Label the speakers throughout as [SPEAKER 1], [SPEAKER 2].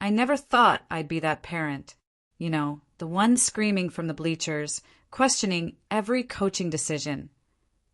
[SPEAKER 1] I never thought I'd be that parent. The one screaming from the bleachers, questioning every coaching decision,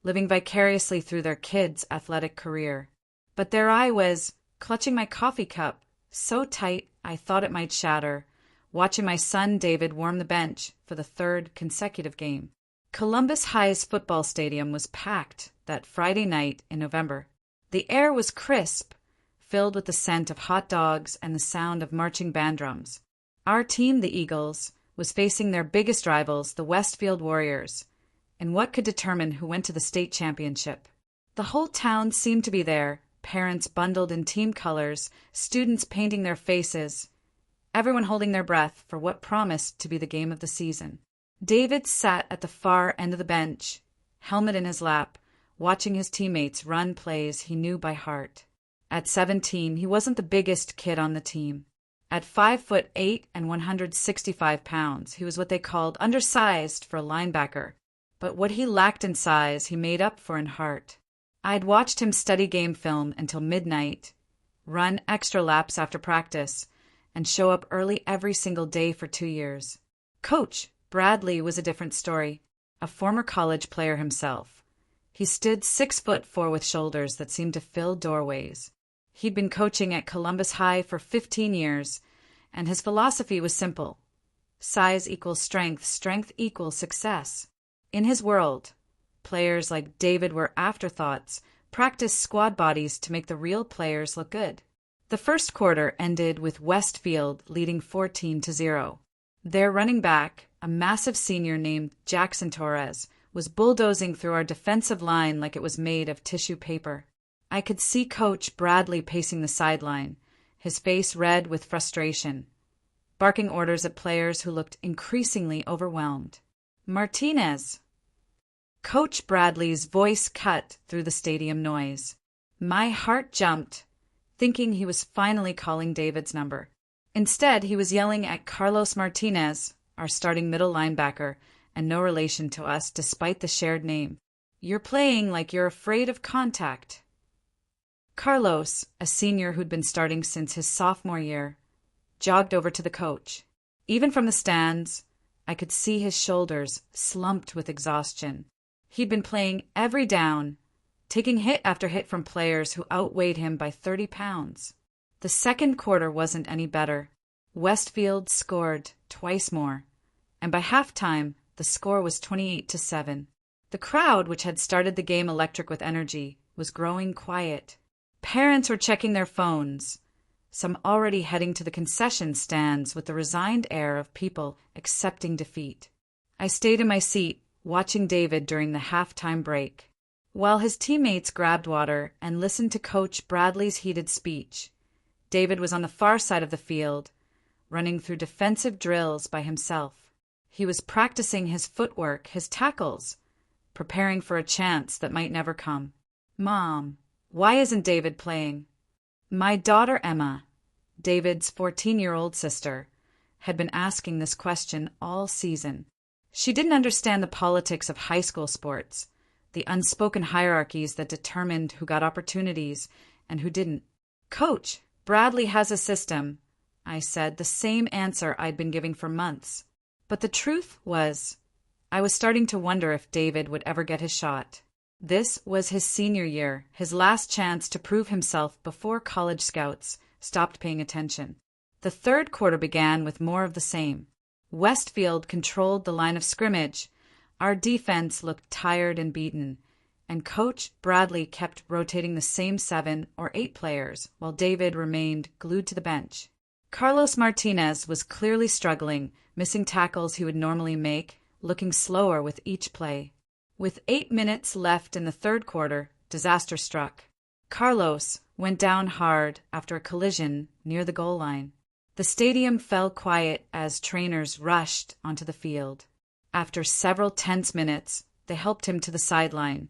[SPEAKER 1] living vicariously through their kid's athletic career. But there I was, clutching my coffee cup, so tight I thought it might shatter, watching my son David warm the bench for the third consecutive game. Columbus High's football stadium was packed that Friday night in November. The air was crisp, filled with the scent of hot dogs and the sound of marching band drums. Our team, the Eagles, was facing their biggest rivals, the Westfield Warriors, in what could determine who went to the state championship. The whole town seemed to be there, parents bundled in team colors, students painting their faces, everyone holding their breath for what promised to be the game of the season. David sat at the far end of the bench, helmet in his lap, watching his teammates run plays he knew by heart. At 17, he wasn't the biggest kid on the team. At 5'8" and 165 pounds, he was what they called undersized for a linebacker. But what he lacked in size, he made up for in heart. I'd watched him study game film until midnight, run extra laps after practice, and show up early every single day for 2 years. Coach Bradley was a different story, a former college player himself. He stood 6'4" with shoulders that seemed to fill doorways. He'd been coaching at Columbus High for 15 years, and his philosophy was simple. Size equals strength, strength equals success. In his world, players like David were afterthoughts, practiced squad bodies to make the real players look good. The first quarter ended with Westfield leading 14-0. Their running back, a massive senior named Jackson Torres, was bulldozing through our defensive line like it was made of tissue paper. I could see Coach Bradley pacing the sideline, his face red with frustration, barking orders at players who looked increasingly overwhelmed. Martinez! Coach Bradley's voice cut through the stadium noise. My heart jumped, thinking he was finally calling David's number. Instead, he was yelling at Carlos Martinez, our starting middle linebacker, and no relation to us despite the shared name. You're playing like you're afraid of contact. Carlos, a senior who'd been starting since his sophomore year, jogged over to the coach. Even from the stands, I could see his shoulders slumped with exhaustion. He'd been playing every down, taking hit after hit from players who outweighed him by 30 pounds. The second quarter wasn't any better. Westfield scored twice more, and by halftime, the score was 28-7. The crowd, which had started the game electric with energy, was growing quiet. Parents were checking their phones, some already heading to the concession stands with the resigned air of people accepting defeat. I stayed in my seat, watching David during the halftime break. While his teammates grabbed water and listened to Coach Bradley's heated speech, David was on the far side of the field, running through defensive drills by himself. He was practicing his footwork, his tackles, preparing for a chance that might never come. Mom, why isn't David playing? My daughter Emma, David's 14-year-old sister, had been asking this question all season. She didn't understand the politics of high school sports, the unspoken hierarchies that determined who got opportunities and who didn't. Coach, Bradley has a system, I said, the same answer I'd been giving for months. But the truth was, I was starting to wonder if David would ever get his shot. This was his senior year, his last chance to prove himself before college scouts stopped paying attention. The third quarter began with more of the same. Westfield controlled the line of scrimmage. Our defense looked tired and beaten, and Coach Bradley kept rotating the same 7 or 8 players, while David remained glued to the bench. Carlos Martinez was clearly struggling, missing tackles he would normally make, looking slower with each play. With 8 minutes left in the third quarter, disaster struck. Carlos went down hard after a collision near the goal line. The stadium fell quiet as trainers rushed onto the field. After several tense minutes, they helped him to the sideline,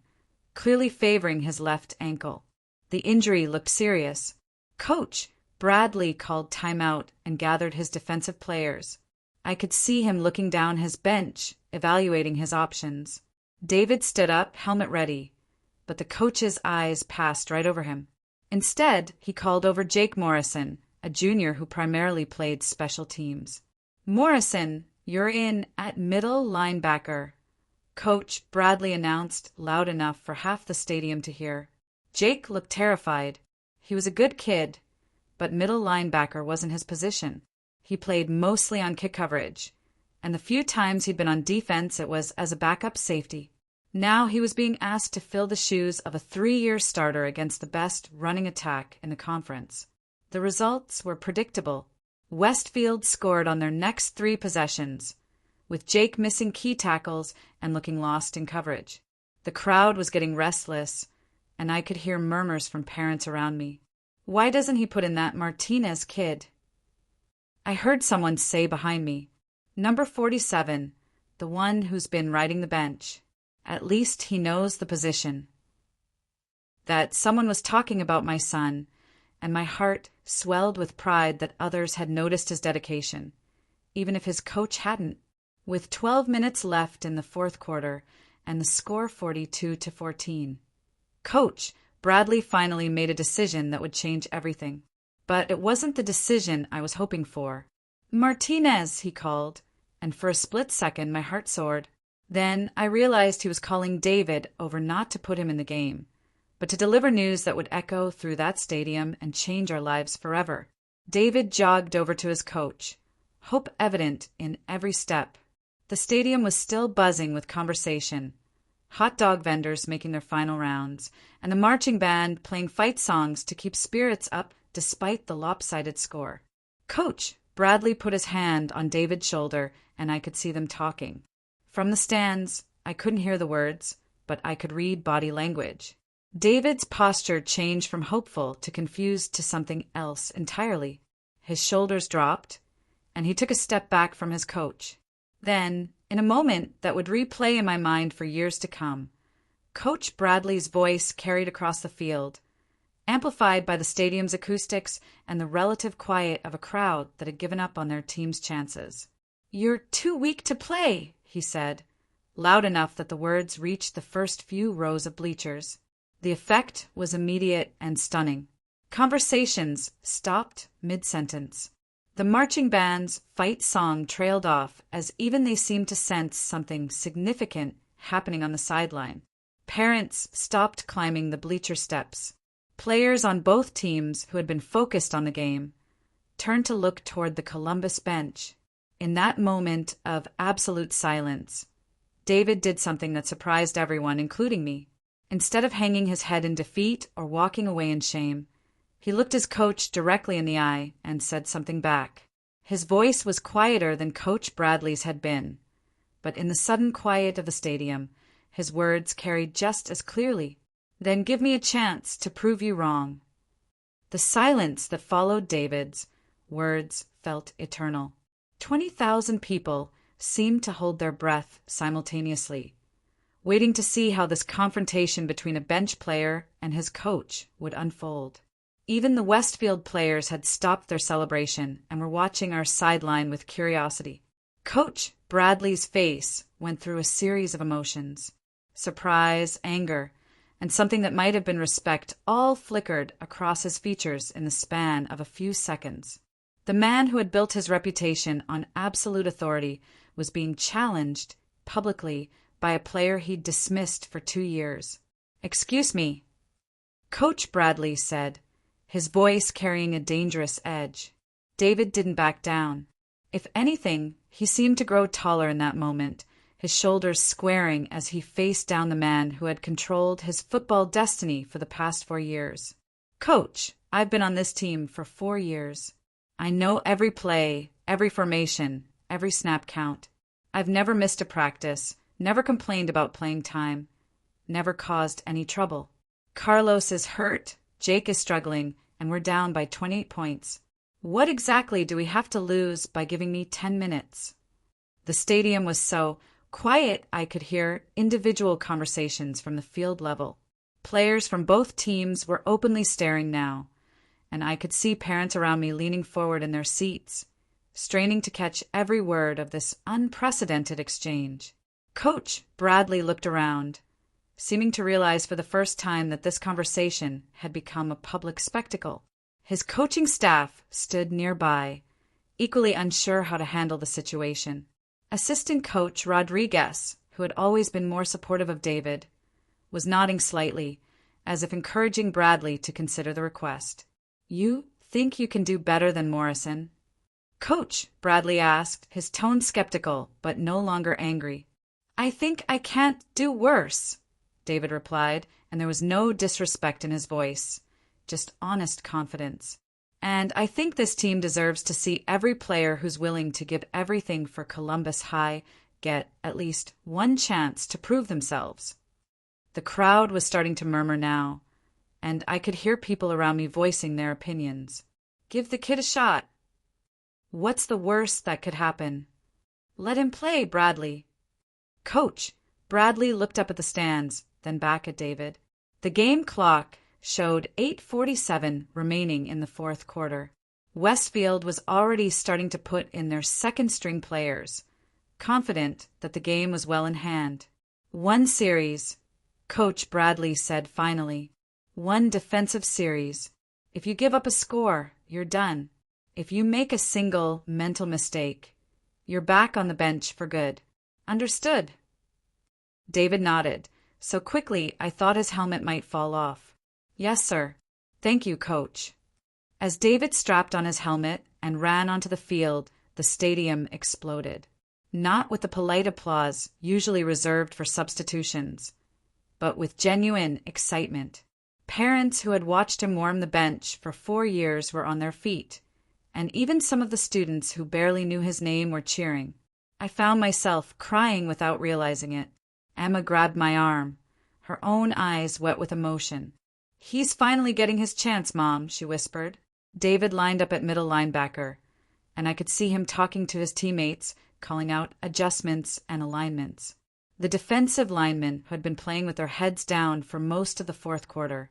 [SPEAKER 1] clearly favoring his left ankle. The injury looked serious. Coach Bradley called timeout and gathered his defensive players. I could see him looking down his bench, evaluating his options. David stood up, helmet ready, but the coach's eyes passed right over him. Instead, he called over Jake Morrison, a junior who primarily played special teams. "Morrison, you're in at middle linebacker," Coach Bradley announced loud enough for half the stadium to hear. Jake looked terrified. He was a good kid, but middle linebacker wasn't his position. He played mostly on kick coverage, and the few times he'd been on defense it was as a backup safety. Now he was being asked to fill the shoes of a 3-year starter against the best running attack in the conference. The results were predictable. Westfield scored on their next 3 possessions, with Jake missing key tackles and looking lost in coverage. The crowd was getting restless, and I could hear murmurs from parents around me. "Why doesn't he put in that Martinez kid?" I heard someone say behind me, "Number 47, the one who's been riding the bench. At least he knows the position." That someone was talking about my son, and my heart swelled with pride that others had noticed his dedication, even if his coach hadn't. With 12 minutes left in the fourth quarter and the score 42-14, Coach Bradley finally made a decision that would change everything. But it wasn't the decision I was hoping for. "Martinez," he called, and for a split second my heart soared. Then I realized he was calling David over not to put him in the game, but to deliver news that would echo through that stadium and change our lives forever. David jogged over to his coach, hope evident in every step. The stadium was still buzzing with conversation, hot dog vendors making their final rounds, and the marching band playing fight songs to keep spirits up despite the lopsided score. Coach Bradley put his hand on David's shoulder, and I could see them talking. From the stands, I couldn't hear the words, but I could read body language. David's posture changed from hopeful to confused to something else entirely. His shoulders dropped, and he took a step back from his coach. Then, in a moment that would replay in my mind for years to come, Coach Bradley's voice carried across the field, amplified by the stadium's acoustics and the relative quiet of a crowd that had given up on their team's chances. "You're too weak to play," he said, loud enough that the words reached the first few rows of bleachers. The effect was immediate and stunning. Conversations stopped mid-sentence. The marching band's fight song trailed off as even they seemed to sense something significant happening on the sideline. Parents stopped climbing the bleacher steps. Players on both teams who had been focused on the game turned to look toward the Columbus bench. In that moment of absolute silence, David did something that surprised everyone, including me. Instead of hanging his head in defeat or walking away in shame, he looked his coach directly in the eye and said something back. His voice was quieter than Coach Bradley's had been, but in the sudden quiet of the stadium, his words carried just as clearly. "Then give me a chance to prove you wrong." The silence that followed David's words felt eternal. 20,000 people seemed to hold their breath simultaneously, waiting to see how this confrontation between a bench player and his coach would unfold. Even the Westfield players had stopped their celebration and were watching our sideline with curiosity. Coach Bradley's face went through a series of emotions. Surprise, anger, and something that might have been respect all flickered across his features in the span of a few seconds. The man who had built his reputation on absolute authority was being challenged publicly by a player he'd dismissed for 2 years. "Excuse me," Coach Bradley said, his voice carrying a dangerous edge. David didn't back down. If anything, he seemed to grow taller in that moment, his shoulders squaring as he faced down the man who had controlled his football destiny for the past 4 years. "Coach, I've been on this team for 4 years. I know every play, every formation, every snap count. I've never missed a practice, never complained about playing time, never caused any trouble. Carlos is hurt, Jake is struggling, and we're down by 28 points. What exactly do we have to lose by giving me 10 minutes? The stadium was so quiet I could hear individual conversations from the field level. Players from both teams were openly staring now, and I could see parents around me leaning forward in their seats, straining to catch every word of this unprecedented exchange. Coach Bradley looked around, seeming to realize for the first time that this conversation had become a public spectacle. His coaching staff stood nearby, equally unsure how to handle the situation. Assistant coach Rodriguez, who had always been more supportive of David, was nodding slightly, as if encouraging Bradley to consider the request. "You think you can do better than Morrison?" "Coach," Bradley asked, his tone skeptical but no longer angry. "I think I can't do worse," David replied, and there was no disrespect in his voice, just honest confidence. "And I think this team deserves to see every player who's willing to give everything for Columbus High get at least one chance to prove themselves." The crowd was starting to murmur now, and I could hear people around me voicing their opinions. "Give the kid a shot." "What's the worst that could happen?" "Let him play, Bradley." "Coach," Bradley looked up at the stands, then back at David. The game clock showed 8:47 remaining in the fourth quarter. Westfield was already starting to put in their second-string players, confident that the game was well in hand. "One series," Coach Bradley said finally. "One defensive series. If you give up a score, you're done. If you make a single mental mistake, you're back on the bench for good. Understood?" David nodded, so quickly I thought his helmet might fall off. "Yes, sir. Thank you, Coach." As David strapped on his helmet and ran onto the field, the stadium exploded. Not with the polite applause usually reserved for substitutions, but with genuine excitement. Parents who had watched him warm the bench for 4 years were on their feet, and even some of the students who barely knew his name were cheering. I found myself crying without realizing it. Emma grabbed my arm, her own eyes wet with emotion. "He's finally getting his chance, Mom," she whispered. David lined up at middle linebacker, and I could see him talking to his teammates, calling out adjustments and alignments. The defensive linemen, who had been playing with their heads down for most of the fourth quarter,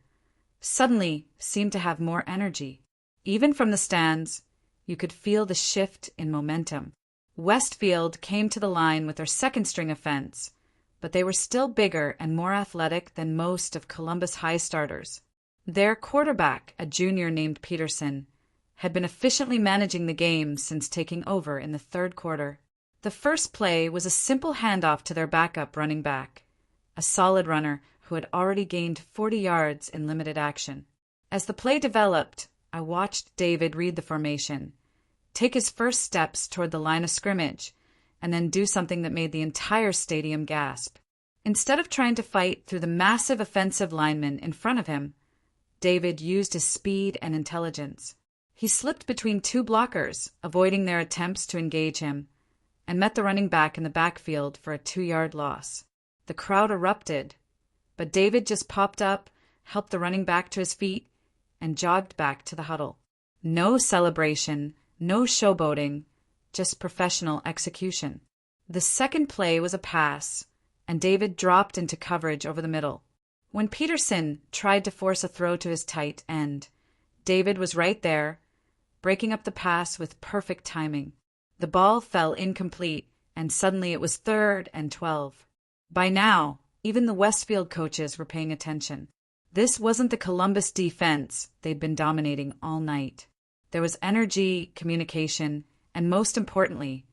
[SPEAKER 1] suddenly seemed to have more energy. Even from the stands, you could feel the shift in momentum. Westfield came to the line with their second-string offense, but they were still bigger and more athletic than most of Columbus High starters. Their quarterback, a junior named Peterson, had been efficiently managing the game since taking over in the third quarter. The first play was a simple handoff to their backup running back, a solid runner who had already gained 40 yards in limited action. As the play developed, I watched David read the formation, take his first steps toward the line of scrimmage, and then do something that made the entire stadium gasp. Instead of trying to fight through the massive offensive linemen in front of him, David used his speed and intelligence. He slipped between 2 blockers, avoiding their attempts to engage him, and met the running back in the backfield for a 2-yard loss. The crowd erupted, but David just popped up, helped the running back to his feet, and jogged back to the huddle. No celebration, no showboating, just professional execution. The second play was a pass, and David dropped into coverage over the middle. When Peterson tried to force a throw to his tight end, David was right there, breaking up the pass with perfect timing. The ball fell incomplete, and suddenly it was 3rd and 12. By now, even the Westfield coaches were paying attention. This wasn't the Columbus defense they'd been dominating all night. There was energy, communication, and most importantly,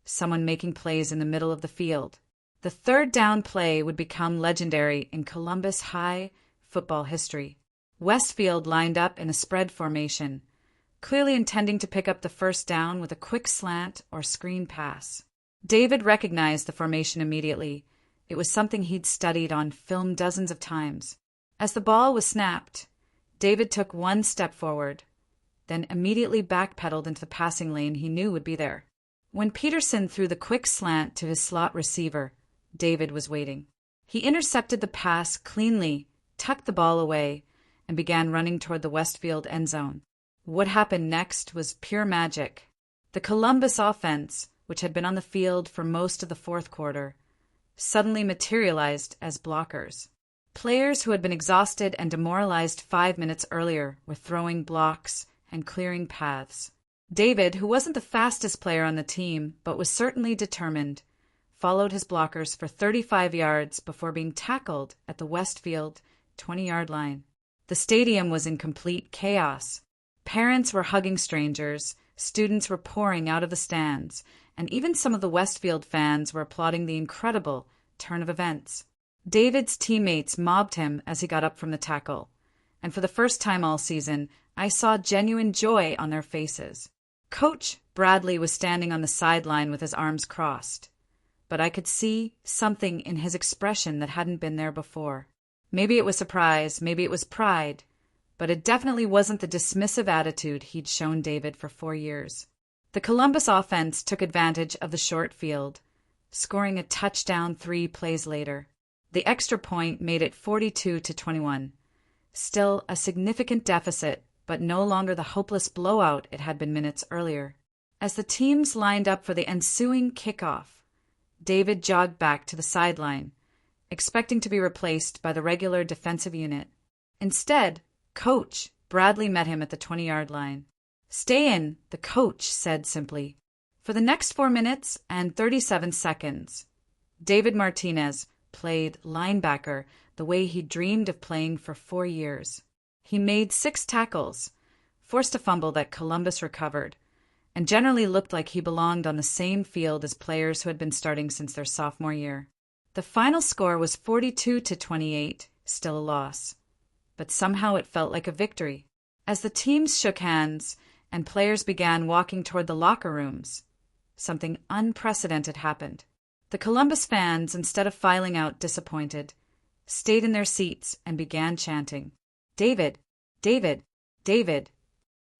[SPEAKER 1] someone making plays in the middle of the field. The third down play would become legendary in Columbus High football history. Westfield lined up in a spread formation, clearly intending to pick up the first down with a quick slant or screen pass. David recognized the formation immediately. It was something he'd studied on film dozens of times. As the ball was snapped, David took 1 step forward, then immediately backpedaled into the passing lane he knew would be there. When Peterson threw the quick slant to his slot receiver, David was waiting. He intercepted the pass cleanly, tucked the ball away, and began running toward the Westfield end zone. What happened next was pure magic. The Columbus offense, which had been on the field for most of the fourth quarter, suddenly materialized as blockers. Players who had been exhausted and demoralized 5 minutes earlier were throwing blocks and clearing paths. David, who wasn't the fastest player on the team but was certainly determined, followed his blockers for 35 yards before being tackled at the Westfield 20-yard line. The stadium was in complete chaos. Parents were hugging strangers, students were pouring out of the stands, and even some of the Westfield fans were applauding the incredible turn of events. David's teammates mobbed him as he got up from the tackle, and for the first time all season, I saw genuine joy on their faces. Coach Bradley was standing on the sideline with his arms crossed, but I could see something in his expression that hadn't been there before. Maybe it was surprise, maybe it was pride, but it definitely wasn't the dismissive attitude he'd shown David for 4 years. The Columbus offense took advantage of the short field, scoring a touchdown 3 plays later. The extra point made it 42-21. Still a significant deficit, but no longer the hopeless blowout it had been minutes earlier. As the teams lined up for the ensuing kickoff, David jogged back to the sideline, expecting to be replaced by the regular defensive unit. Instead, Coach Bradley met him at the 20-yard line. "Stay in," the coach said simply. For the next 4 minutes and 37 seconds, David Martinez played linebacker the way he dreamed of playing for 4 years. He made 6 tackles, forced a fumble that Columbus recovered, and generally looked like he belonged on the same field as players who had been starting since their sophomore year. The final score was 42-28, still a loss, but somehow it felt like a victory. As the teams shook hands and players began walking toward the locker rooms, something unprecedented happened. The Columbus fans, instead of filing out disappointed, stayed in their seats and began chanting, "David, David, David."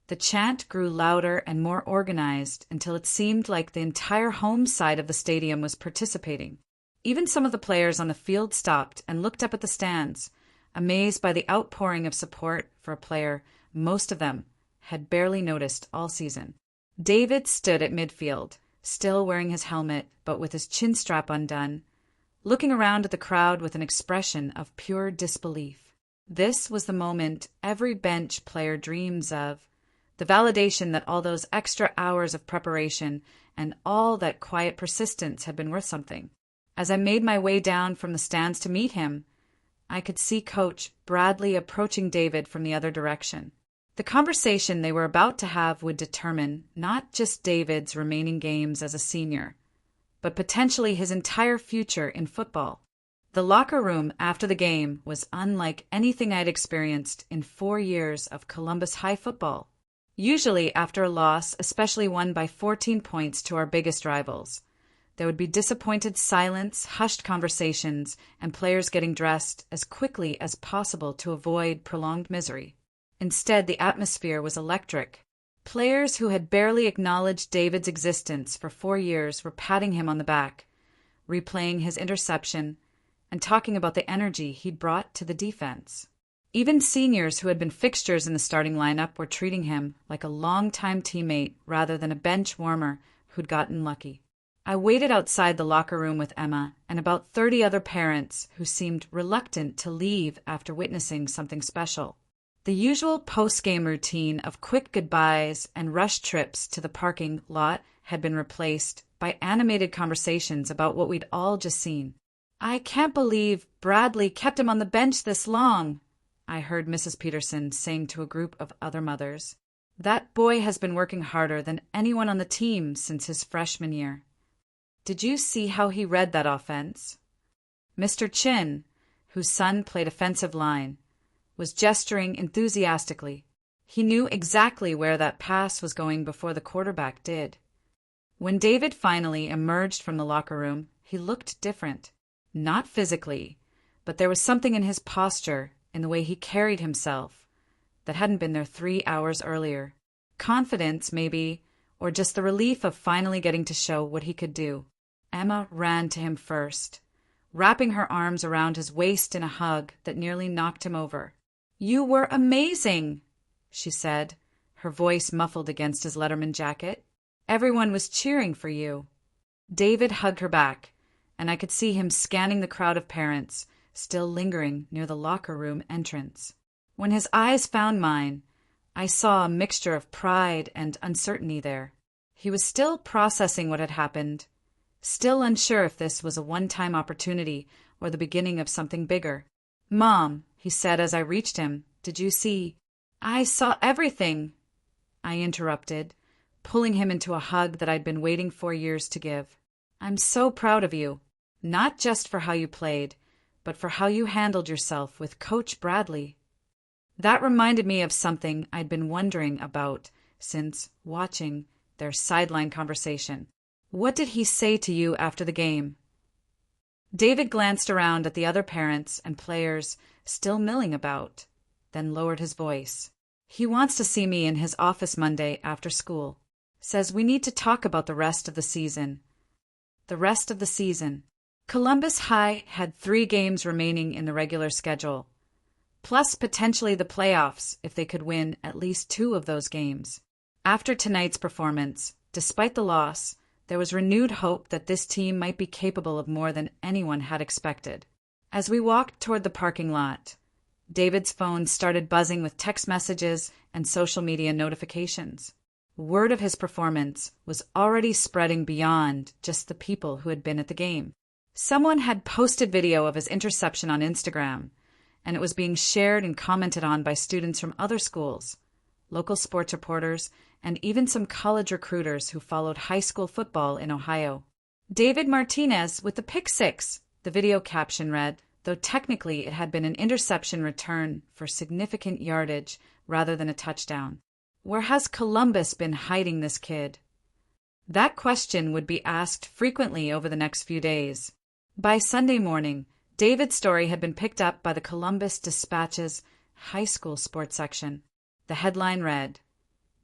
[SPEAKER 1] The chant grew louder and more organized until it seemed like the entire home side of the stadium was participating. Even some of the players on the field stopped and looked up at the stands, amazed by the outpouring of support for a player most of them had barely noticed all season. David stood at midfield, still wearing his helmet but with his chin strap undone, looking around at the crowd with an expression of pure disbelief. This was the moment every bench player dreams of, the validation that all those extra hours of preparation and all that quiet persistence had been worth something. As I made my way down from the stands to meet him, I could see Coach Bradley approaching David from the other direction. The conversation they were about to have would determine not just David's remaining games as a senior, but potentially his entire future in football. The locker room after the game was unlike anything I'd experienced in 4 years of Columbus high football. Usually, after a loss, especially one by 14 points to our biggest rivals, there would be disappointed silence, hushed conversations, and players getting dressed as quickly as possible to avoid prolonged misery. Instead, the atmosphere was electric. Players who had barely acknowledged David's existence for 4 years were patting him on the back, replaying his interception, and talking about the energy he'd brought to the defense. Even seniors who had been fixtures in the starting lineup were treating him like a longtime teammate rather than a bench warmer who'd gotten lucky. I waited outside the locker room with Emma and about 30 other parents who seemed reluctant to leave after witnessing something special. The usual post-game routine of quick goodbyes and rushed trips to the parking lot had been replaced by animated conversations about what we'd all just seen. "I can't believe Bradley kept him on the bench this long," I heard Mrs. Peterson saying to a group of other mothers. "That boy has been working harder than anyone on the team since his freshman year. Did you see how he read that offense?" Mr. Chin, whose son played offensive line, was gesturing enthusiastically. He knew exactly where that pass was going before the quarterback did. When David finally emerged from the locker room, he looked different. Not physically, but there was something in his posture, in the way he carried himself, that hadn't been there 3 hours earlier. Confidence, maybe, or just the relief of finally getting to show what he could do. Emma ran to him first, wrapping her arms around his waist in a hug that nearly knocked him over. "You were amazing," she said, her voice muffled against his Letterman jacket. "Everyone was cheering for you." David hugged her back, and I could see him scanning the crowd of parents, still lingering near the locker room entrance. When his eyes found mine, I saw a mixture of pride and uncertainty there. He was still processing what had happened, still unsure if this was a one-time opportunity or the beginning of something bigger. "Mom," he said as I reached him, "did you see?" "I saw everything," I interrupted, pulling him into a hug that I'd been waiting 4 years to give. I'm so proud of you, not just for how you played, but for how you handled yourself with Coach Bradley. That reminded me of something I'd been wondering about since watching their sideline conversation. What did he say to you after the game? David glanced around at the other parents and players still milling about, then lowered his voice. He wants to see me in his office Monday after school. Says we need to talk about the rest of the season. The rest of the season. Columbus High had 3 games remaining in the regular schedule, plus potentially the playoffs if they could win at least 2 of those games. After tonight's performance, despite the loss, there was renewed hope that this team might be capable of more than anyone had expected. As we walked toward the parking lot, David's phone started buzzing with text messages and social media notifications. Word of his performance was already spreading beyond just the people who had been at the game. Someone had posted video of his interception on Instagram, and it was being shared and commented on by students from other schools, local sports reporters, and even some college recruiters who followed high school football in Ohio. David Martinez with the pick six, the video caption read, though technically it had been an interception return for significant yardage rather than a touchdown. Where has Columbus been hiding this kid? That question would be asked frequently over the next few days. By Sunday morning, David's story had been picked up by the Columbus Dispatch's high school sports section. The headline read,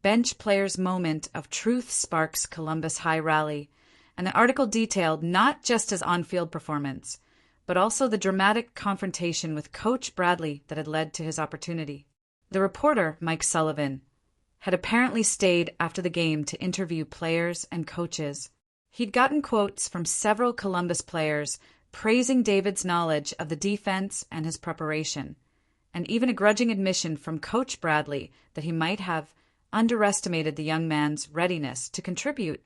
[SPEAKER 1] Bench Players' Moment of Truth Sparks Columbus High Rally, and the article detailed not just his on-field performance, but also the dramatic confrontation with Coach Bradley that had led to his opportunity. The reporter, Mike Sullivan, had apparently stayed after the game to interview players and coaches. He'd gotten quotes from several Columbus players praising David's knowledge of the defense and his preparation, and even a grudging admission from Coach Bradley that he might have underestimated the young man's readiness to contribute.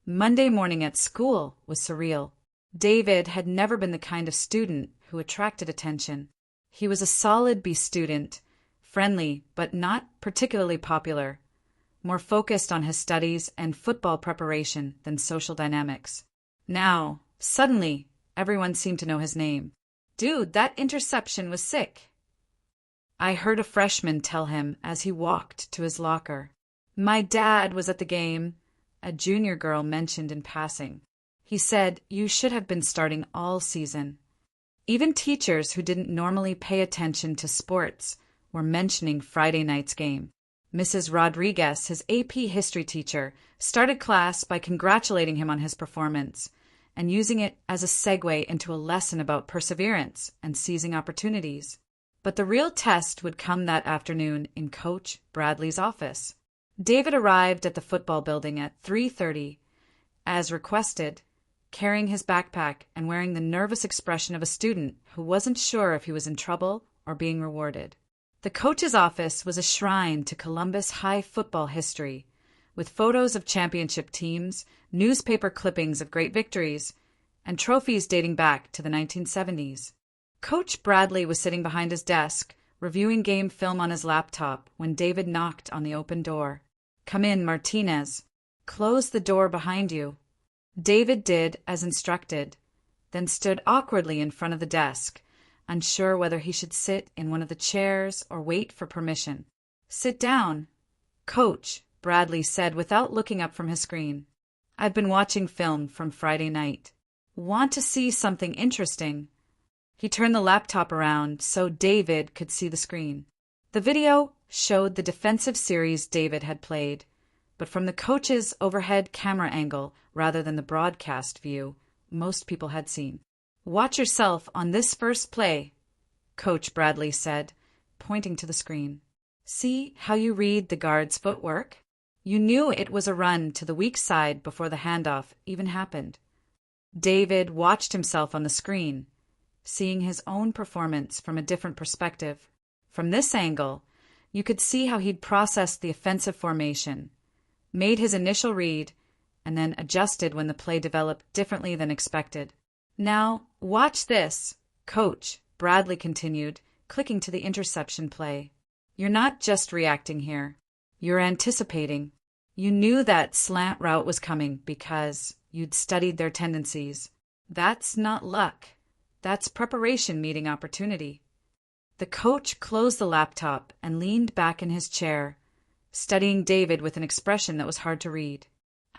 [SPEAKER 1] Monday morning at school was surreal. David had never been the kind of student who attracted attention. He was a solid B student, friendly but not particularly popular, more focused on his studies and football preparation than social dynamics. Now, suddenly, everyone seemed to know his name. Dude, that interception was sick. I heard a freshman tell him as he walked to his locker. My dad was at the game, a junior girl mentioned in passing. He said, you should have been starting all season. Even teachers who didn't normally pay attention to sports were mentioning Friday night's game. Mrs. Rodriguez, his AP history teacher, started class by congratulating him on his performance and using it as a segue into a lesson about perseverance and seizing opportunities. But the real test would come that afternoon in Coach Bradley's office. David arrived at the football building at 3:30, as requested, carrying his backpack and wearing the nervous expression of a student who wasn't sure if he was in trouble or being rewarded. The coach's office was a shrine to Columbus High football history, with photos of championship teams, newspaper clippings of great victories, and trophies dating back to the 1970s. Coach Bradley was sitting behind his desk, reviewing game film on his laptop when David knocked on the open door. Come in, Martinez. Close the door behind you. David did as instructed, then stood awkwardly in front of the desk, unsure whether he should sit in one of the chairs or wait for permission. Sit down, Coach, Bradley said without looking up from his screen. I've been watching film from Friday night. Want to see something interesting? He turned the laptop around so David could see the screen. The video showed the defensive series David had played, but from the coach's overhead camera angle rather than the broadcast view most people had seen. Watch yourself on this first play, Coach Bradley said, pointing to the screen. See how you read the guard's footwork? You knew it was a run to the weak side before the handoff even happened. David watched himself on the screen, seeing his own performance from a different perspective. From this angle, you could see how he'd processed the offensive formation, made his initial read, and then adjusted when the play developed differently than expected. Now, watch this, Coach, Bradley continued, clicking to the interception play. You're not just reacting here. You're anticipating. You knew that slant route was coming because you'd studied their tendencies. That's not luck. That's preparation meeting opportunity. The coach closed the laptop and leaned back in his chair, studying David with an expression that was hard to read.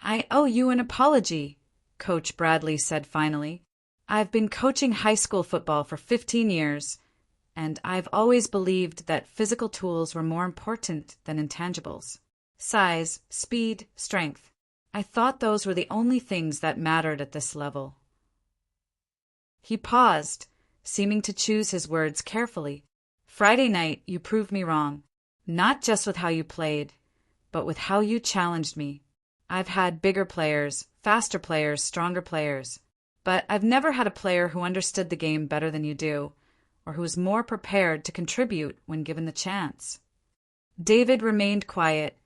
[SPEAKER 1] "I owe you an apology," Coach Bradley said finally. "I've been coaching high school football for 15 years, and I've always believed that physical tools were more important than intangibles. Size, speed, strength. I thought those were the only things that mattered at this level." He paused, seeming to choose his words carefully. "Friday night, you proved me wrong. Not just with how you played, but with how you challenged me. I've had bigger players, faster players, stronger players. But I've never had a player who understood the game better than you do, or who was more prepared to contribute when given the chance." David remained quiet,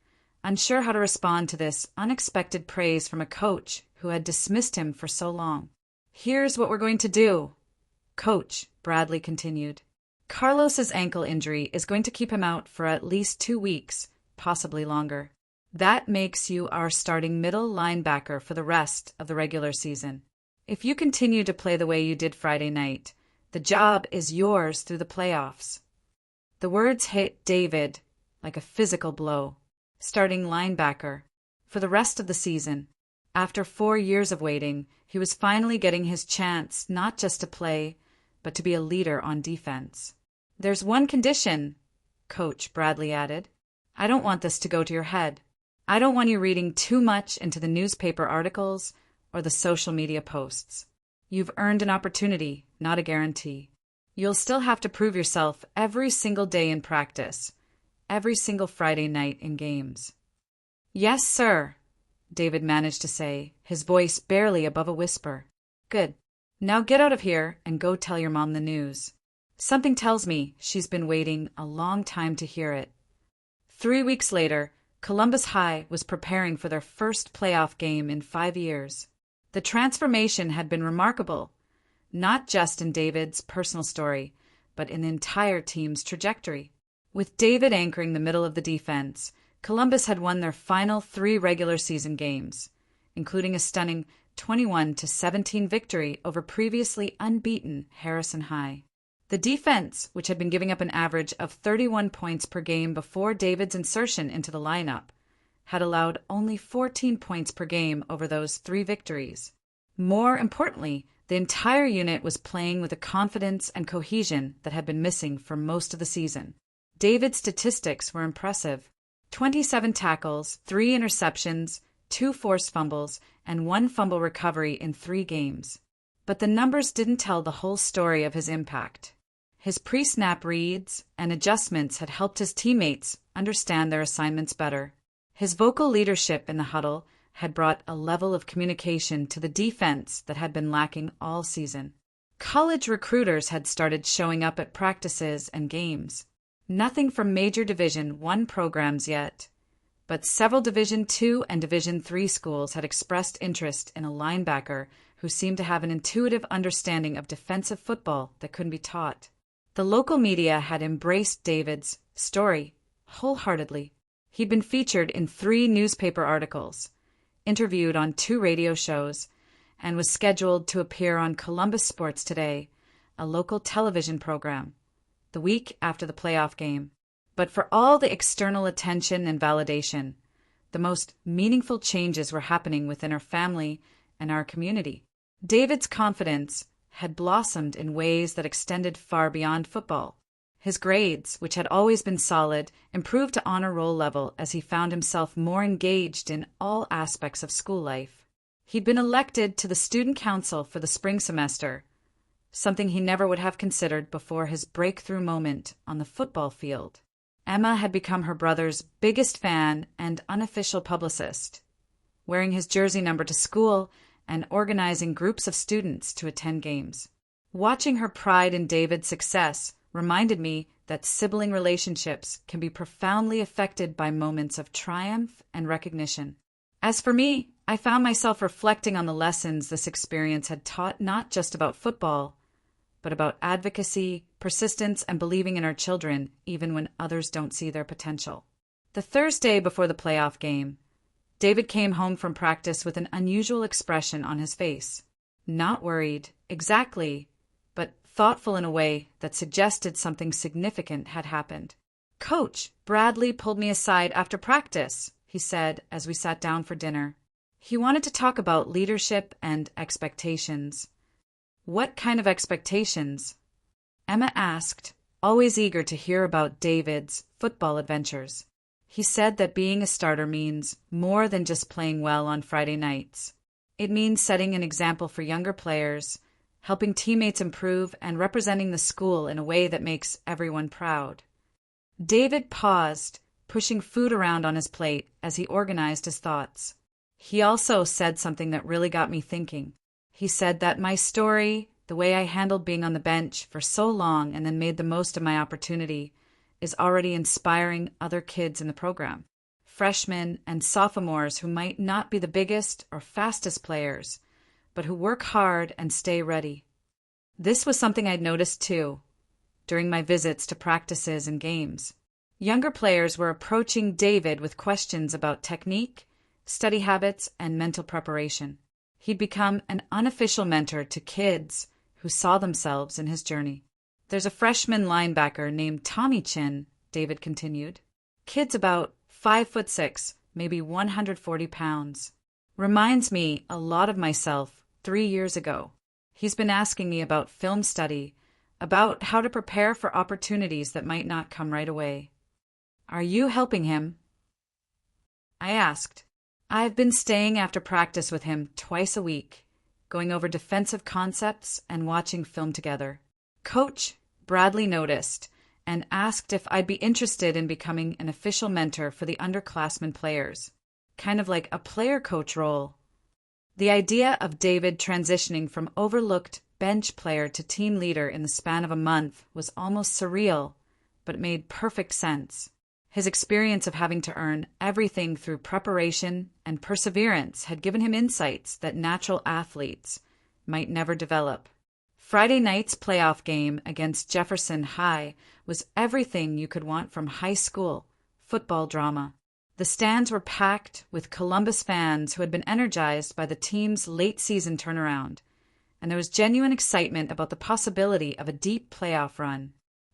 [SPEAKER 1] unsure how to respond to this unexpected praise from a coach who had dismissed him for so long. "Here's what we're going to do, Coach," Bradley continued. "Carlos's ankle injury is going to keep him out for at least 2 weeks, possibly longer. That makes you our starting middle linebacker for the rest of the regular season. If you continue to play the way you did Friday night, the job is yours through the playoffs." The words hit David like a physical blow. Starting linebacker for the rest of the season. After 4 years of waiting, he was finally getting his chance not just to play, but to be a leader on defense. "There's one condition," Coach Bradley added. "I don't want this to go to your head. I don't want you reading too much into the newspaper articles or the social media posts. You've earned an opportunity, not a guarantee. You'll still have to prove yourself every single day in practice, every single Friday night in games." "Yes, sir," David managed to say, his voice barely above a whisper. "Good. Now get out of here and go tell your mom the news. Something tells me she's been waiting a long time to hear it." 3 weeks later, Columbus High was preparing for their first playoff game in 5 years. The transformation had been remarkable, not just in David's personal story, but in the entire team's trajectory. With David anchoring the middle of the defense, Columbus had won their final 3 regular season games, including a stunning 21-17 victory over previously unbeaten Harrison High. The defense, which had been giving up an average of 31 points per game before David's insertion into the lineup, had allowed only 14 points per game over those 3 victories. More importantly, the entire unit was playing with a confidence and cohesion that had been missing for most of the season. David's statistics were impressive. 27 tackles, 3 interceptions, 2 forced fumbles, and 1 fumble recovery in 3 games. But the numbers didn't tell the whole story of his impact. His pre-snap reads and adjustments had helped his teammates understand their assignments better. His vocal leadership in the huddle had brought a level of communication to the defense that had been lacking all season. College recruiters had started showing up at practices and games. Nothing from major Division I programs yet, but several Division II and Division III schools had expressed interest in a linebacker who seemed to have an intuitive understanding of defensive football that couldn't be taught. The local media had embraced David's story wholeheartedly. He'd been featured in 3 newspaper articles, interviewed on 2 radio shows, and was scheduled to appear on Columbus Sports Today, a local television program, the week after the playoff game. But for all the external attention and validation, the most meaningful changes were happening within our family and our community. David's confidence had blossomed in ways that extended far beyond football. His grades, which had always been solid, improved to honor roll level as he found himself more engaged in all aspects of school life. He'd been elected to the student council for the spring semester, something he never would have considered before his breakthrough moment on the football field. Emma had become her brother's biggest fan and unofficial publicist, wearing his jersey number to school and organizing groups of students to attend games. Watching her pride in David's success reminded me that sibling relationships can be profoundly affected by moments of triumph and recognition. As for me, I found myself reflecting on the lessons this experience had taught, not just about football, but about advocacy, persistence, and believing in our children, even when others don't see their potential. The Thursday before the playoff game, David came home from practice with an unusual expression on his face. Not worried, exactly, but thoughtful in a way that suggested something significant had happened. "Coach, Bradley pulled me aside after practice," he said as we sat down for dinner. He wanted to talk about leadership and expectations. "What kind of expectations?" Emma asked, always eager to hear about David's football adventures. He said that being a starter means more than just playing well on Friday nights. It means setting an example for younger players, helping teammates improve, and representing the school in a way that makes everyone proud. David paused, pushing food around on his plate as he organized his thoughts. He also said something that really got me thinking. He said that my story, the way I handled being on the bench for so long and then made the most of my opportunity, is already inspiring other kids in the program. Freshmen and sophomores who might not be the biggest or fastest players, but who work hard and stay ready. This was something I'd noticed too, during my visits to practices and games. Younger players were approaching David with questions about technique, study habits, and mental preparation. He'd become an unofficial mentor to kids who saw themselves in his journey. "There's a freshman linebacker named Tommy Chin," David continued. "Kid's about 5'6", maybe 140 pounds. Reminds me a lot of myself 3 years ago. He's been asking me about film study, about how to prepare for opportunities that might not come right away. Are you helping him?" I asked. "I've been staying after practice with him twice a week, going over defensive concepts and watching film together. Coach, Bradley noticed and asked if I'd be interested in becoming an official mentor for the underclassmen players, kind of like a player coach role." The idea of David transitioning from overlooked bench player to team leader in the span of a month was almost surreal, but it made perfect sense. His experience of having to earn everything through preparation and perseverance had given him insights that natural athletes might never develop. Friday night's playoff game against Jefferson High was everything you could want from high school football drama. The stands were packed with Columbus fans who had been energized by the team's late-season turnaround, and there was genuine excitement about the possibility of a deep playoff run.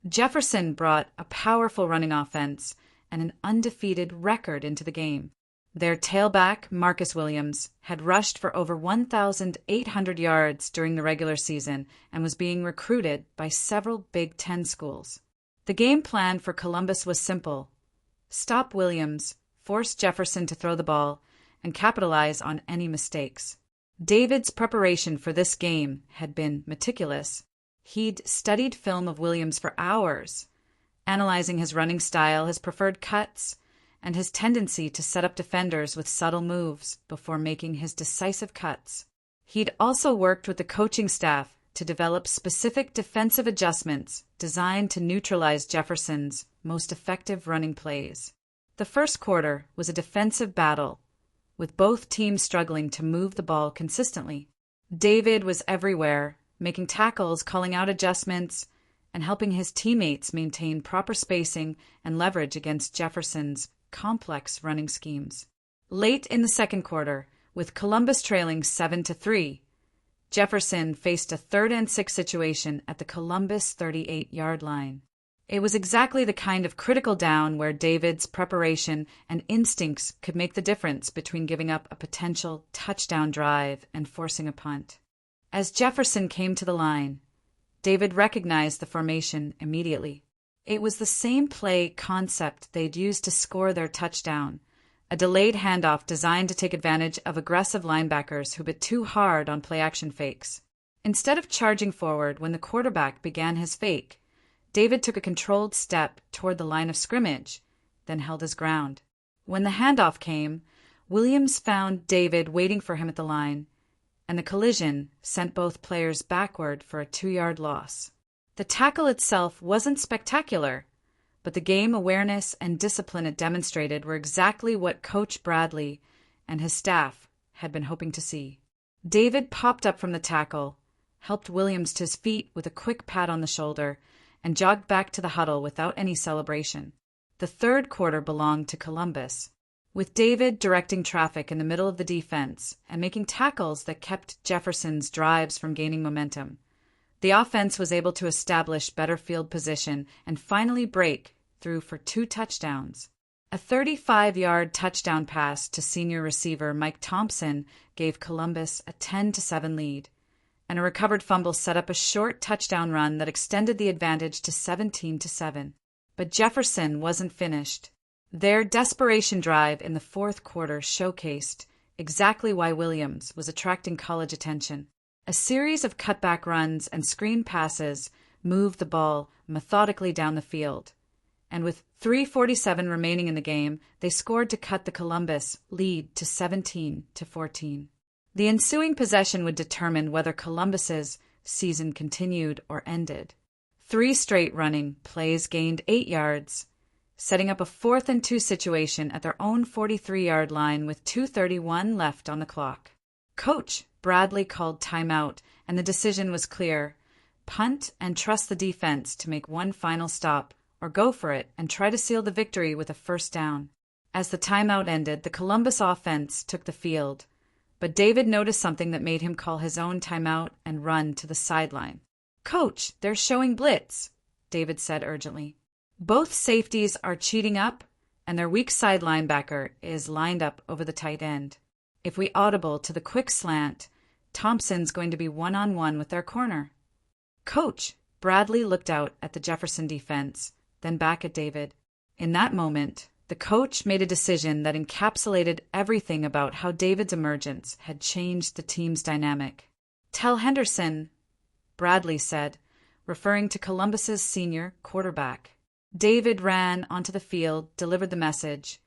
[SPEAKER 1] Jefferson brought a powerful running offense and an undefeated record into the game. Their tailback, Marcus Williams, had rushed for over 1,800 yards during the regular season and was being recruited by several Big Ten schools. The game plan for Columbus was simple: stop Williams, force Jefferson to throw the ball, and capitalize on any mistakes. David's preparation for this game had been meticulous. He'd studied film of Williams for hours, analyzing his running style, his preferred cuts, and his tendency to set up defenders with subtle moves before making his decisive cuts. He'd also worked with the coaching staff to develop specific defensive adjustments designed to neutralize Jefferson's most effective running plays. The first quarter was a defensive battle, with both teams struggling to move the ball consistently. David was everywhere, making tackles, calling out adjustments, and helping his teammates maintain proper spacing and leverage against Jefferson's complex running schemes. Late in the second quarter, with Columbus trailing 7-3, Jefferson faced a 3rd and 6 situation at the Columbus 38-yard line. It was exactly the kind of critical down where David's preparation and instincts could make the difference between giving up a potential touchdown drive and forcing a punt. As Jefferson came to the line, David recognized the formation immediately. It was the same play concept they'd used to score their touchdown, a delayed handoff designed to take advantage of aggressive linebackers who bit too hard on play-action fakes. Instead of charging forward when the quarterback began his fake, David took a controlled step toward the line of scrimmage, then held his ground. When the handoff came, Williams found David waiting for him at the line, and the collision sent both players backward for a 2-yard loss. The tackle itself wasn't spectacular, but the game awareness and discipline it demonstrated were exactly what Coach Bradley and his staff had been hoping to see. David popped up from the tackle, helped Williams to his feet with a quick pat on the shoulder, and jogged back to the huddle without any celebration. The third quarter belonged to Columbus, with David directing traffic in the middle of the defense and making tackles that kept Jefferson's drives from gaining momentum. The offense was able to establish better field position and finally break through for 2 touchdowns. A 35-yard touchdown pass to senior receiver Mike Thompson gave Columbus a 10-7 lead, and a recovered fumble set up a short touchdown run that extended the advantage to 17-7. But Jefferson wasn't finished. Their desperation drive in the fourth quarter showcased exactly why Williams was attracting college attention. A series of cutback runs and screen passes moved the ball methodically down the field, and with 3:47 remaining in the game, they scored to cut the Columbus lead to 17-14. The ensuing possession would determine whether Columbus's season continued or ended. 3 straight running plays gained 8 yards, setting up a 4th and 2 situation at their own 43-yard line with 2:31 left on the clock. Coach Bradley called timeout, and the decision was clear: punt and trust the defense to make one final stop, or go for it and try to seal the victory with a first down. As the timeout ended, the Columbus offense took the field, but David noticed something that made him call his own timeout and run to the sideline. "Coach, they're showing blitz," David said urgently. "Both safeties are cheating up, and their weak side linebacker is lined up over the tight end. If we audible to the quick slant, Thompson's going to be one-on-one with their corner." "Coach," Bradley looked out at the Jefferson defense, then back at David. In that moment, the coach made a decision that encapsulated everything about how David's emergence had changed the team's dynamic. "Tell Henderson," Bradley said, referring to Columbus's senior quarterback. David ran onto the field, delivered the message,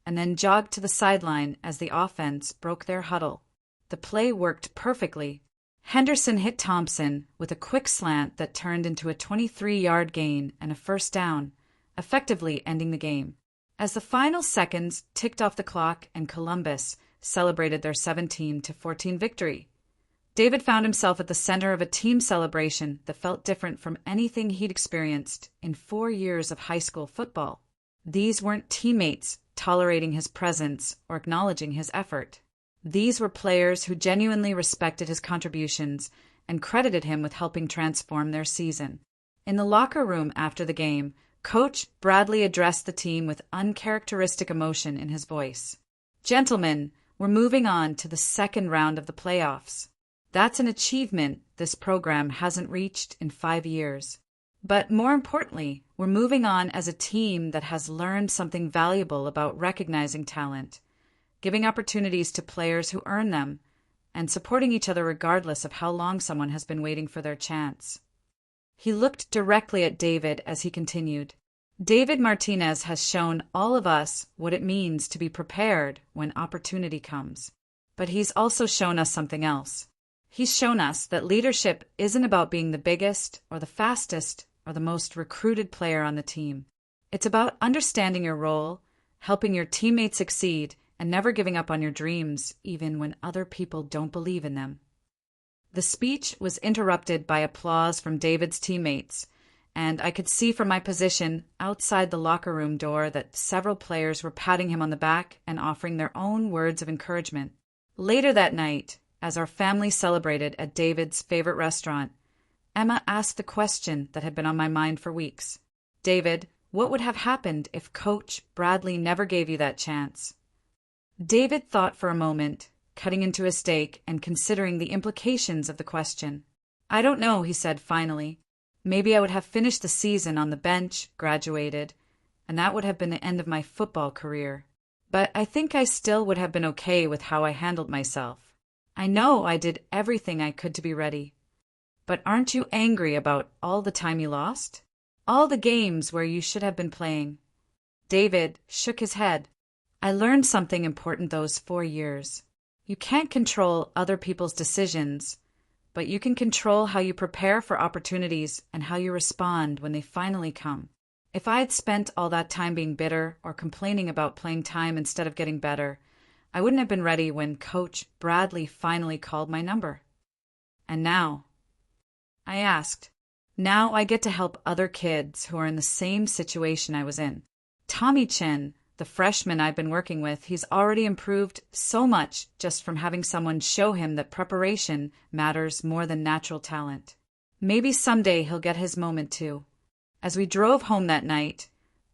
[SPEAKER 1] and then jogged to the sideline as the offense broke their huddle. The play worked perfectly. Henderson hit Thompson with a quick slant that turned into a 23-yard gain and a first down, effectively ending the game. As the final seconds ticked off the clock and Columbus celebrated their 17-14 victory, David found himself at the center of a team celebration that felt different from anything he'd experienced in 4 years of high school football. These weren't teammates tolerating his presence or acknowledging his effort. These were players who genuinely respected his contributions and credited him with helping transform their season. In the locker room after the game, Coach Bradley addressed the team with uncharacteristic emotion in his voice. "Gentlemen, we're moving on to the second round of the playoffs. That's an achievement this program hasn't reached in 5 years. But more importantly, we're moving on as a team that has learned something valuable about recognizing talent, giving opportunities to players who earn them, and supporting each other regardless of how long someone has been waiting for their chance." He looked directly at David as he continued. "David Martinez has shown all of us what it means to be prepared when opportunity comes. But he's also shown us something else. He's shown us that leadership isn't about being the biggest or the fastest or the most recruited player on the team. It's about understanding your role, helping your teammates succeed, and never giving up on your dreams, even when other people don't believe in them." The speech was interrupted by applause from David's teammates, and I could see from my position outside the locker room door that several players were patting him on the back and offering their own words of encouragement. Later that night, as our family celebrated at David's favorite restaurant, Emma asked the question that had been on my mind for weeks. "David, what would have happened if Coach Bradley never gave you that chance?" David thought for a moment, cutting into a steak and considering the implications of the question. "I don't know," he said finally. "Maybe I would have finished the season on the bench, graduated, and that would have been the end of my football career. But I think I still would have been okay with how I handled myself. I know I did everything I could to be ready. But aren't you angry about all the time you lost? All the games where you should have been playing?" David shook his head. "I learned something important those 4 years. You can't control other people's decisions, but you can control how you prepare for opportunities and how you respond when they finally come. If I had spent all that time being bitter or complaining about playing time instead of getting better, I wouldn't have been ready when Coach Bradley finally called my number. And now," I asked, "now I get to help other kids who are in the same situation I was in. Tommy Chin, the freshman I've been working with, he's already improved so much just from having someone show him that preparation matters more than natural talent. Maybe someday he'll get his moment too. As we drove home that night,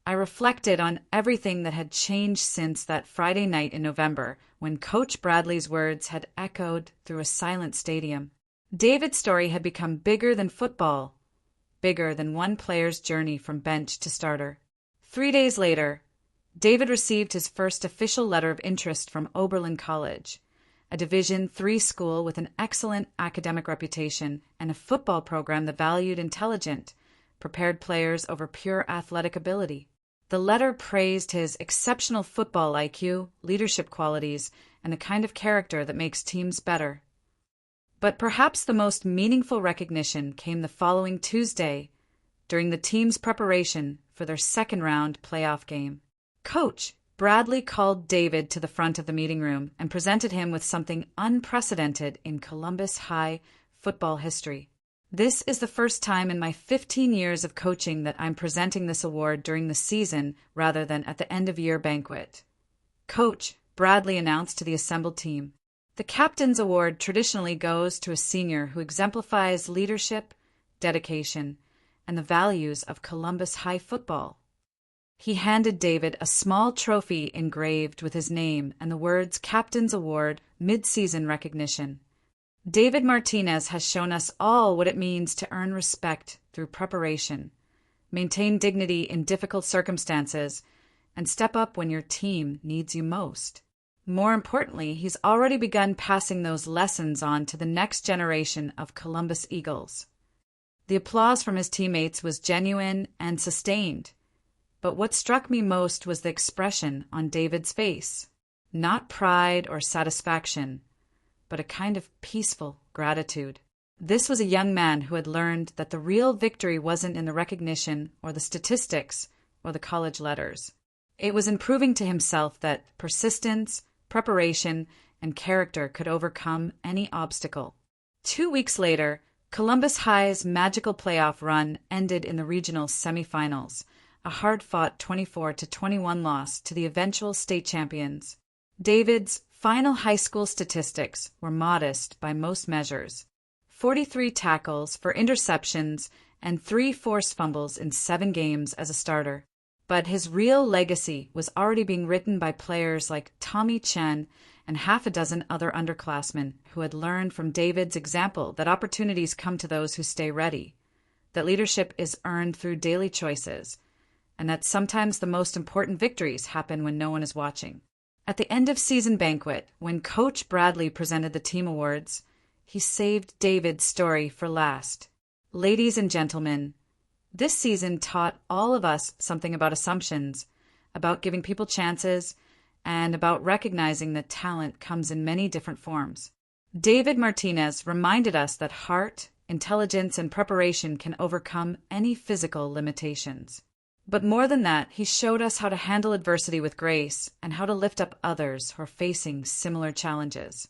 [SPEAKER 1] I reflected on everything that had changed since that Friday night in November when Coach Bradley's words had echoed through a silent stadium. David's story had become bigger than football, bigger than one player's journey from bench to starter. 3 days later, David received his first official letter of interest from Oberlin College, a Division III school with an excellent academic reputation and a football program that valued intelligent, prepared players over pure athletic ability. The letter praised his exceptional football IQ, leadership qualities, and the kind of character that makes teams better. But perhaps the most meaningful recognition came the following Tuesday, during the team's preparation for their second-round playoff game. Coach Bradley called David to the front of the meeting room and presented him with something unprecedented in Columbus High football history. This is the first time in my 15 years of coaching that I'm presenting this award during the season rather than at the end-of-year banquet. Coach Bradley announced to the assembled team. The Captain's Award traditionally goes to a senior who exemplifies leadership, dedication, and the values of Columbus High football. He handed David a small trophy engraved with his name and the words Captain's Award Mid-Season Recognition. David Martinez has shown us all what it means to earn respect through preparation, maintain dignity in difficult circumstances, and step up when your team needs you most. More importantly, he's already begun passing those lessons on to the next generation of Columbus Eagles. The applause from his teammates was genuine and sustained, but what struck me most was the expression on David's face. Not pride or satisfaction, but a kind of peaceful gratitude. This was a young man who had learned that the real victory wasn't in the recognition or the statistics or the college letters. It was in proving to himself that persistence, preparation, and character could overcome any obstacle. 2 weeks later, Columbus High's magical playoff run ended in the regional semifinals, a hard-fought 24-21 loss to the eventual state champions. David's final high school statistics were modest by most measures: 43 tackles for interceptions and 3 forced fumbles in 7 games as a starter. But his real legacy was already being written by players like Tommy Chen and half a dozen other underclassmen who had learned from David's example that opportunities come to those who stay ready, that leadership is earned through daily choices, and that sometimes the most important victories happen when no one is watching. At the end of season banquet, when Coach Bradley presented the team awards, he saved David's story for last. Ladies and gentlemen, this season taught all of us something about assumptions, about giving people chances, and about recognizing that talent comes in many different forms. David Martinez reminded us that heart, intelligence, and preparation can overcome any physical limitations. But more than that, he showed us how to handle adversity with grace and how to lift up others who are facing similar challenges.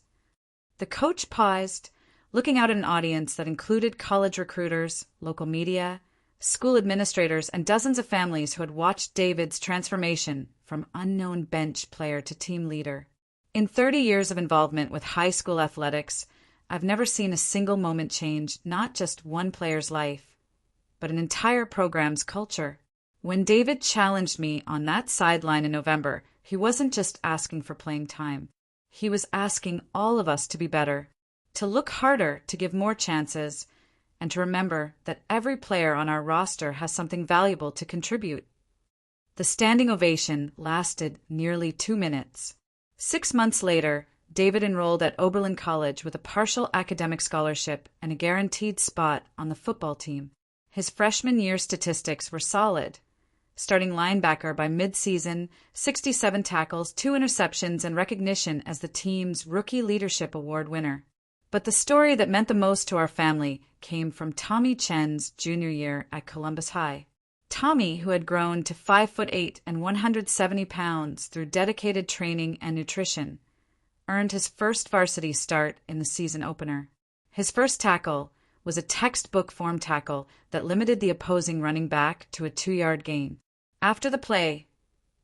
[SPEAKER 1] The coach paused, looking out at an audience that included college recruiters, local media, school administrators, and dozens of families who had watched David's transformation from unknown bench player to team leader. In 30 years of involvement with high school athletics, I've never seen a single moment change not just one player's life, but an entire program's culture. When David challenged me on that sideline in November, he wasn't just asking for playing time. He was asking all of us to be better, to look harder, to give more chances, and to remember that every player on our roster has something valuable to contribute. The standing ovation lasted nearly 2 minutes. 6 months later, David enrolled at Oberlin College with a partial academic scholarship and a guaranteed spot on the football team. His freshman year statistics were solid. Starting linebacker by mid-season, 67 tackles, 2 interceptions, and recognition as the team's Rookie Leadership Award winner. But the story that meant the most to our family came from Tommy Chen's junior year at Columbus High. Tommy, who had grown to 5'8" and 170 pounds through dedicated training and nutrition, earned his first varsity start in the season opener. His first tackle was a textbook form tackle that limited the opposing running back to a 2-yard gain. After the play,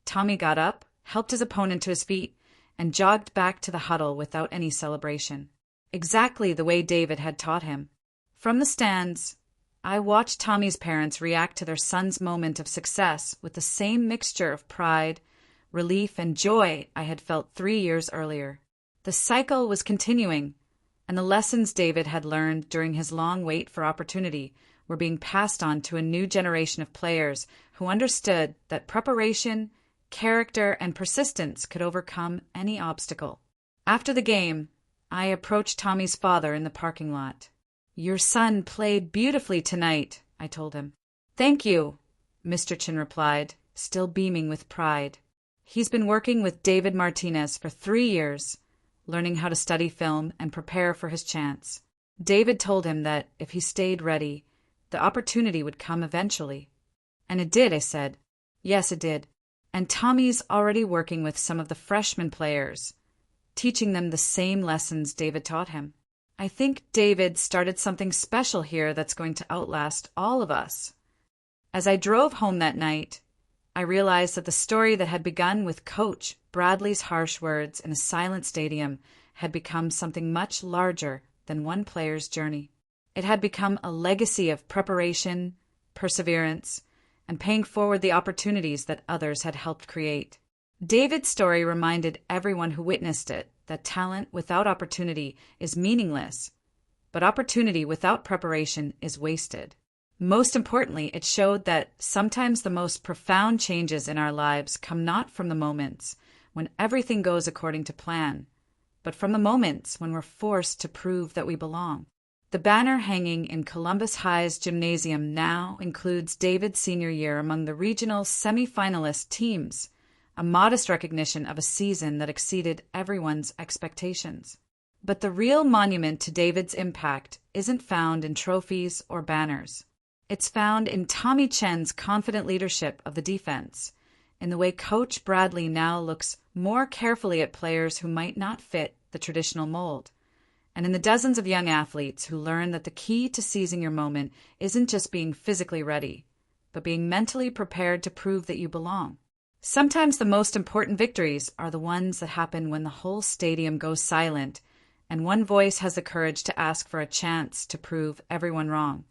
[SPEAKER 1] Tommy got up, helped his opponent to his feet, and jogged back to the huddle without any celebration. Exactly the way David had taught him. From the stands, I watched Tommy's parents react to their son's moment of success with the same mixture of pride, relief, and joy I had felt 3 years earlier. The cycle was continuing, and the lessons David had learned during his long wait for opportunity were being passed on to a new generation of players who understood that preparation, character, and persistence could overcome any obstacle. After the game, I approached Tommy's father in the parking lot. "Your son played beautifully tonight," I told him. "Thank you," Mr. Chin replied, still beaming with pride. He's been working with David Martinez for 3 years, learning how to study film and prepare for his chance. David told him that if he stayed ready, the opportunity would come eventually. "And it did," I said. "Yes, it did. And Tommy's already working with some of the freshman players, teaching them the same lessons David taught him. I think David started something special here that's going to outlast all of us." As I drove home that night, I realized that the story that had begun with Coach Bradley's harsh words in a silent stadium had become something much larger than one player's journey. It had become a legacy of preparation, perseverance, and paying forward the opportunities that others had helped create. David's story reminded everyone who witnessed it that talent without opportunity is meaningless, but opportunity without preparation is wasted. Most importantly, it showed that sometimes the most profound changes in our lives come not from the moments when everything goes according to plan, but from the moments when we're forced to prove that we belong. The banner hanging in Columbus High's gymnasium now includes David's senior year among the regional semi-finalist teams, a modest recognition of a season that exceeded everyone's expectations. But the real monument to David's impact isn't found in trophies or banners. It's found in Tommy Chen's confident leadership of the defense, in the way Coach Bradley now looks more carefully at players who might not fit the traditional mold, and in the dozens of young athletes who learn that the key to seizing your moment isn't just being physically ready, but being mentally prepared to prove that you belong. Sometimes the most important victories are the ones that happen when the whole stadium goes silent and one voice has the courage to ask for a chance to prove everyone wrong.